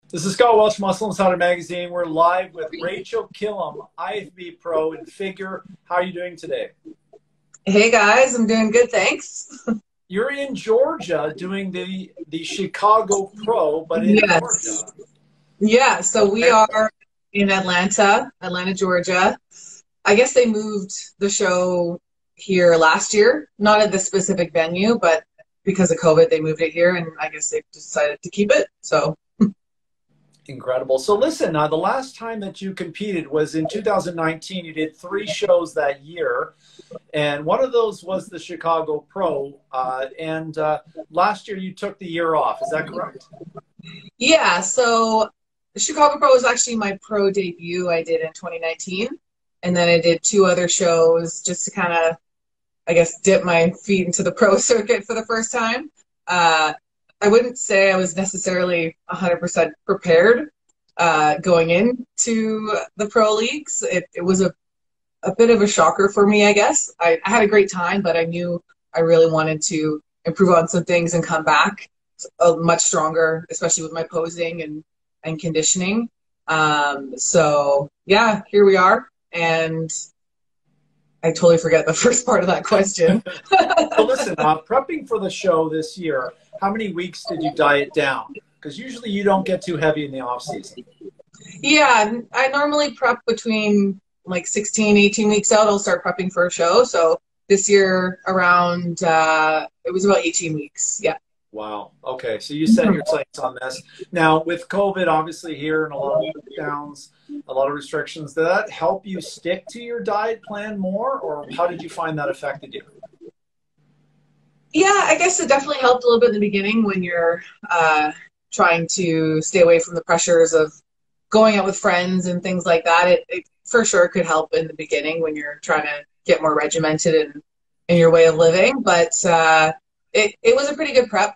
This is Scott Welch, Muscle Insider Magazine. We're live with Rachel Killam, IFBB Pro in figure. How are you doing today? Hey guys, I'm doing good, thanks. You're in Georgia doing the Chicago Pro, but in Yes. Georgia. Yeah, so we Okay. are in Atlanta, Georgia. I guess they moved the show here last year, not at this specific venue, but because of COVID, they moved it here, and I guess they decided to keep it. So Incredible. So listen, the last time that you competed was in 2019. You did 3 shows that year, and one of those was the Chicago Pro. Last year you took the year off. Is that correct? yeah, so Chicago Pro was actually my pro debut I did in 2019, and then I did 2 other shows just to kind of, I guess, dip my feet into the pro circuit for the first time. I wouldn't say I was necessarily 100% prepared going into the pro leagues. It was a bit of a shocker for me, I guess. I had a great time, but I knew I really wanted to improve on some things and come back much stronger, especially with my posing and conditioning. So yeah, here we are. And I totally forget the first part of that question. So listen, prepping for the show this year, how many weeks did you diet down? Because usually you don't get too heavy in the off season. Yeah, I normally prep between like 16, 18 weeks out. I'll start prepping for a show. So this year around, it was about 18 weeks. Yeah. Wow. Okay. So you set your sights on this. Now, with COVID obviously here and a lot of lockdowns, a lot of restrictions, did that help you stick to your diet plan more, or how did you find that affected you? Yeah, I guess it definitely helped a little bit in the beginning when you're trying to stay away from the pressures of going out with friends and things like that. It for sure could help in the beginning when you're trying to get more regimented in your way of living. But it was a pretty good prep,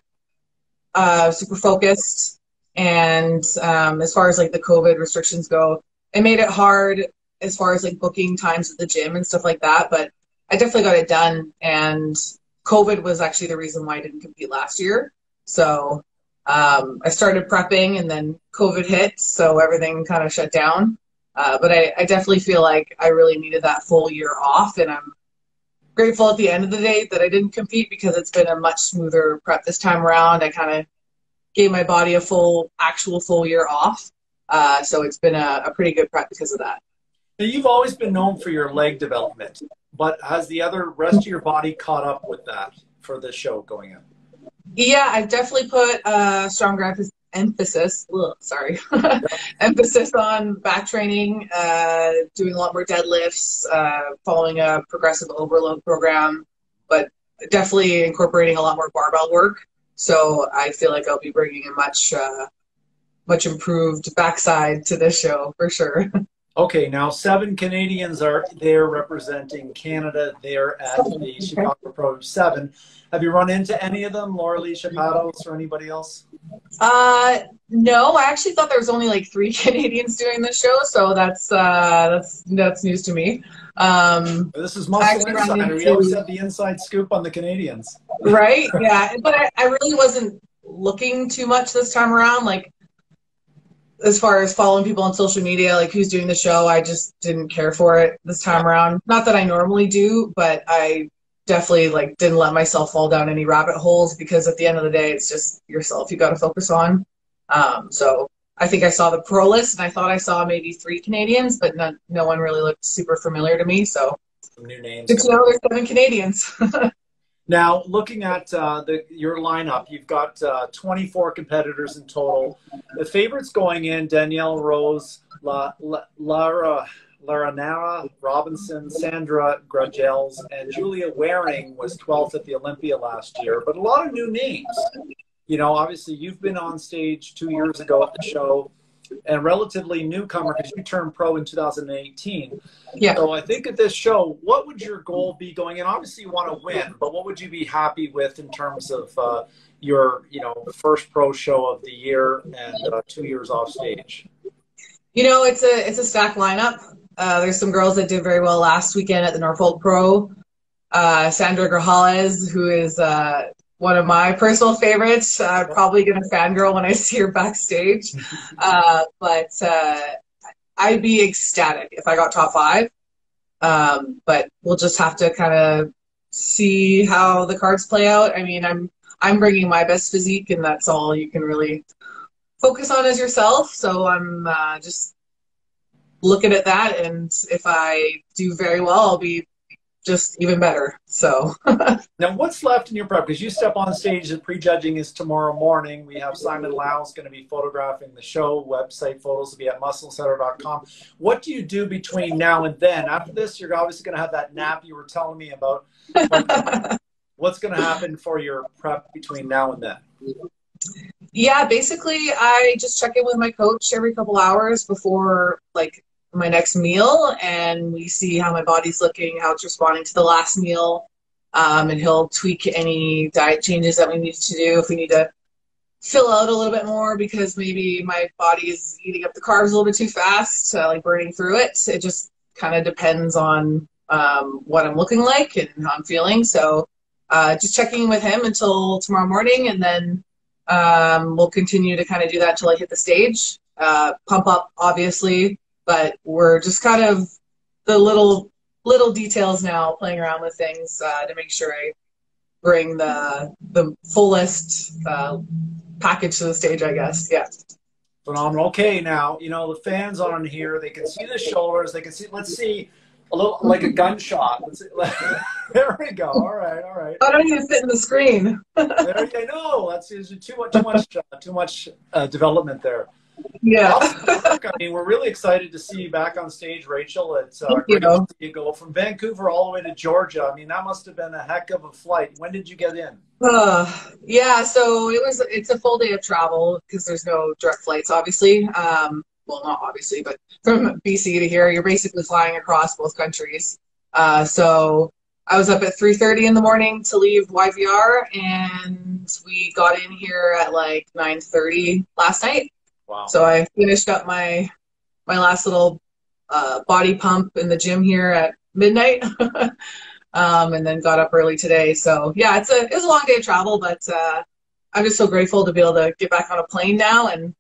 super focused. And as far as like the COVID restrictions go, it made it hard as far as like booking times at the gym and stuff like that. But I definitely got it done. And COVID was actually the reason why I didn't compete last year. So I started prepping and then COVID hit, so everything kind of shut down. But I definitely feel like I really needed that full year off, and I'm grateful at the end of the day that I didn't compete because it's been a much smoother prep this time around. I kind of gave my body a actual full year off. So it's been a pretty good prep because of that. Now, you've always been known for your leg development, but has the rest of your body caught up with that for this show going in? Yeah, I've definitely put stronger emphasis on back training, doing a lot more deadlifts, following a progressive overload program, but definitely incorporating a lot more barbell work. So I feel like I'll be bringing a much improved backside to this show for sure. Okay, now 7 Canadians are there representing Canada there at the Chicago Pro 7. Have you run into any of them, Laura Lee Chapatos or anybody else? No, I actually thought there was only like 3 Canadians doing this show, so that's news to me. This is Muscle Insider. We always have the inside scoop on the Canadians. Right? Yeah, but I really wasn't looking too much this time around. Like, as far as following people on social media, like who's doing the show, I just didn't care for it this time around. Not that I normally do, but I definitely like didn't let myself fall down any rabbit holes because at the end of the day, it's just yourself you got to focus on. So I think I saw the pro list and I thought I saw maybe 3 Canadians, but no one really looked super familiar to me. So some new names. Good to know there's 7 Canadians. Now, looking at your lineup, you've got 24 competitors in total. The favorites going in: Danielle Rose, Lara Nara Robinson, Sandra Gragels, and Julia Waring was 12th at the Olympia last year. But a lot of new names. You know, obviously, you've been on stage 2 years ago at the show, and relatively newcomer because you turned pro in 2018. Yeah. So I think at this show, what would your goal be going in? Obviously, you want to win, but what would you be happy with in terms of your, first pro show of the year and 2 years off stage? You know, it's a stacked lineup. There's some girls that did very well last weekend at the Norfolk Pro. Sandra Grajales, who is one of my personal favorites. I'm probably going to fangirl when I see her backstage. But I'd be ecstatic if I got top 5. But we'll just have to kind of see how the cards play out. I mean, I'm bringing my best physique, and that's all you can really focus on as yourself. So I'm just looking at that, and if I do very well, I'll be just even better. So now what's left in your prep? Because you step on stage, the pre-judging is tomorrow morning. We have Simon Lau's going to be photographing the show. Website photos will be at musclesetter.com. What do you do between now and then? After this, you're obviously going to have that nap you were telling me about. What's going to happen for your prep between now and then? Yeah, basically I just check in with my coach every couple hours before like my next meal, and we see how my body's looking, how it's responding to the last meal, and he'll tweak any diet changes that we need to do. If we need to fill out a little bit more because maybe my body is eating up the carbs a little bit too fast, like burning through it. It just kind of depends on what I'm looking like and how I'm feeling. So just checking in with him until tomorrow morning, and then we'll continue to kind of do that until I hit the stage. Pump up, obviously, but we're just kind of the little details now, playing around with things to make sure I bring the fullest package to the stage, I guess. Yeah. Phenomenal. Okay, now, you know, the fans on here, they can see the shoulders. They can see, let's see, a little like a gunshot. Let's see, there we go. All right, all right. I don't even fit in the screen. I know. That's too much development there. Yeah. I mean, we're really excited to see you back on stage, Rachel. It's great to see you go from Vancouver all the way to Georgia. I mean, that must have been a heck of a flight. When did you get in? Yeah, so it's a full day of travel because there's no direct flights, obviously. Well, not obviously, but from BC to here, you're basically flying across both countries. So I was up at 3:30 in the morning to leave YVR, and we got in here at like 9:30 last night. Wow. So I finished up my last little body pump in the gym here at midnight, and then got up early today. So yeah, it was a long day of travel, but I'm just so grateful to be able to get back on a plane now, and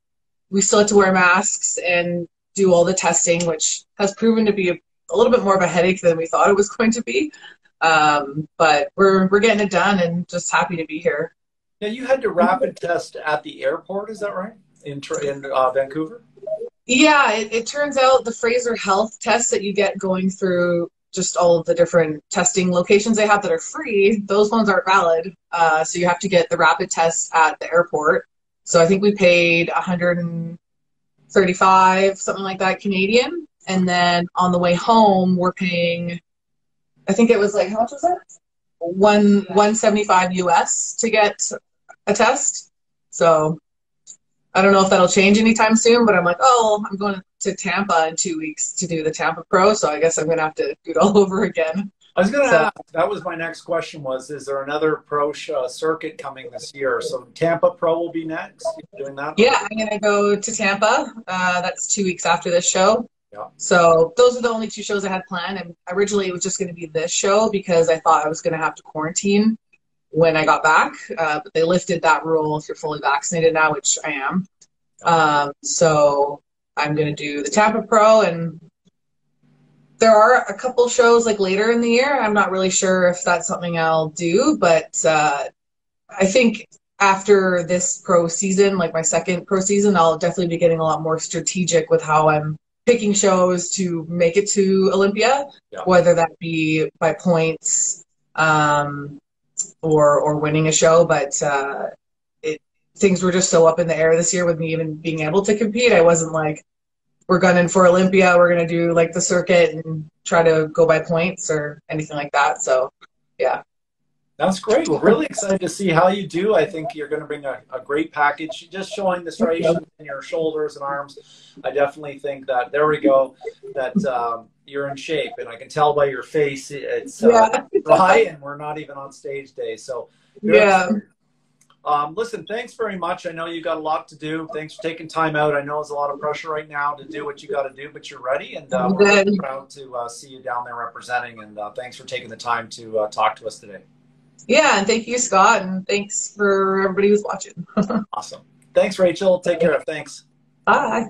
we still have to wear masks and do all the testing, which has proven to be a little bit more of a headache than we thought it was going to be. But we're getting it done, and just happy to be here. Now, you had to rapid test at the airport, is that right? In Vancouver? Yeah, it turns out the Fraser Health tests that you get going through just all of the different testing locations they have that are free, those ones aren't valid. So you have to get the rapid tests at the airport. So I think we paid $135, something like that, Canadian. And then on the way home, we're paying, I think it was like, how much was that? $175 US to get a test. So I don't know if that'll change anytime soon, but I'm like, oh, I'm going to Tampa in 2 weeks to do the Tampa Pro, so I guess I'm going to have to do it all over again. I was going to ask, that was my next question was, is there another pro circuit coming this year? So Tampa Pro will be next? You're doing that? Yeah, I'm going to go to Tampa. That's 2 weeks after this show. Yeah. So those are the only 2 shows I had planned. And originally it was just going to be this show because I thought I was going to have to quarantine when I got back. But they lifted that rule if you're fully vaccinated now, which I am. So I'm going to do the Tampa Pro, and there are a couple shows like later in the year. I'm not really sure if that's something I'll do, but I think after this pro season, like my second pro season, I'll definitely be getting a lot more strategic with how I'm picking shows to make it to Olympia, whether that be by points or winning a show. But things were just so up in the air this year with me even being able to compete. I wasn't like, we're gunning for Olympia, we're going to do like the circuit and try to go by points or anything like that. So, yeah. That's great. We're really excited to see how you do. I think you're going to bring a great package. Just showing the striations in your shoulders and arms, I definitely think that, there we go, that you're in shape. And I can tell by your face it's dry, and we're not even on stage day. So, yeah. Listen, thanks very much. I know you got a lot to do. Thanks for taking time out. I know there's a lot of pressure right now to do what you got to do, but you're ready, and we're really proud to see you down there representing, and thanks for taking the time to talk to us today. Yeah, and thank you, Scott, and thanks for everybody who's watching. Awesome. Thanks, Rachel. Take care. Thanks. Bye.